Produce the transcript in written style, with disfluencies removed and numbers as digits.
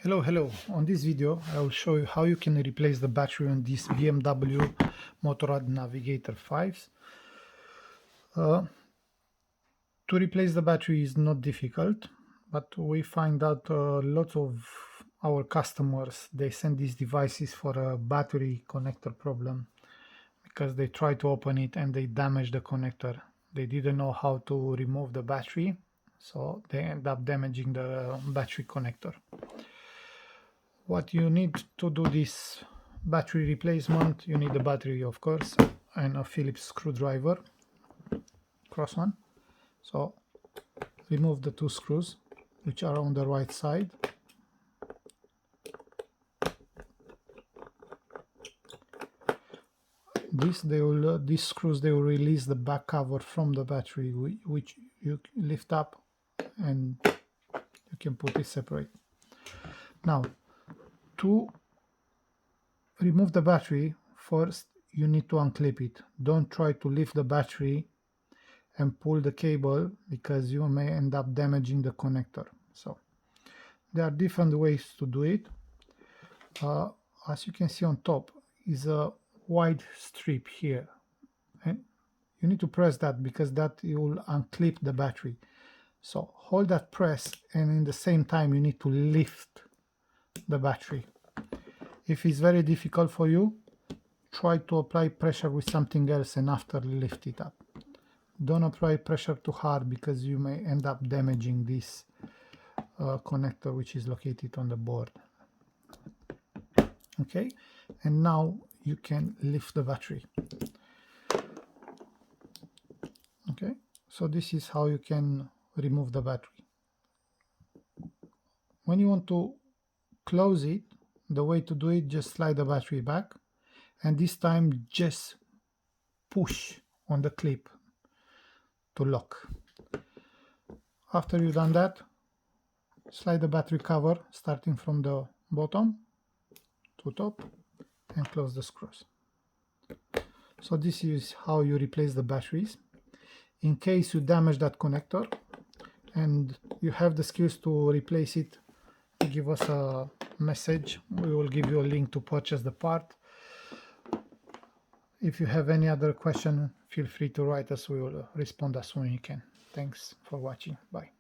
Hello. On this video I will show you how you can replace the battery on this BMW Motorrad Navigator 5s. To replace the battery is not difficult, but we find out lots of our customers, they send these devices for a battery connector problem because they try to open it and they damage the connector. They didn't know how to remove the battery, so they end up damaging the battery connector. What you need to do this battery replacement, you need a battery, of course, and a Phillips screwdriver, cross one. So remove the two screws which are on the right side. These screws, they will release the back cover from the battery, which you lift up and you can put it separate. Now, to remove the battery, first you need to unclip it. Don't try to lift the battery and pull the cable because you may end up damaging the connector. So there are different ways to do it. As you can see on top is a white strip here, and you need to press that because that will unclip the battery. So hold that press, and in the same time you need to lift the battery. If it's very difficult for you, try to apply pressure with something else and after lift it up. Don't apply pressure too hard because you may end up damaging this connector which is located on the board. Okay, and now you can lift the battery. Okay, so this is how you can remove the battery. When you want to close it, the way to do it, just slide the battery back, and this time just push on the clip to lock. After you've done that, slide the battery cover starting from the bottom to top and close the screws. So this is how you replace the batteries. In case you damage that connector and you have the skills to replace it, give us a message. We will give you a link to purchase the part. If you have any other question, feel free to write us. We will respond as soon as we can. Thanks for watching. Bye.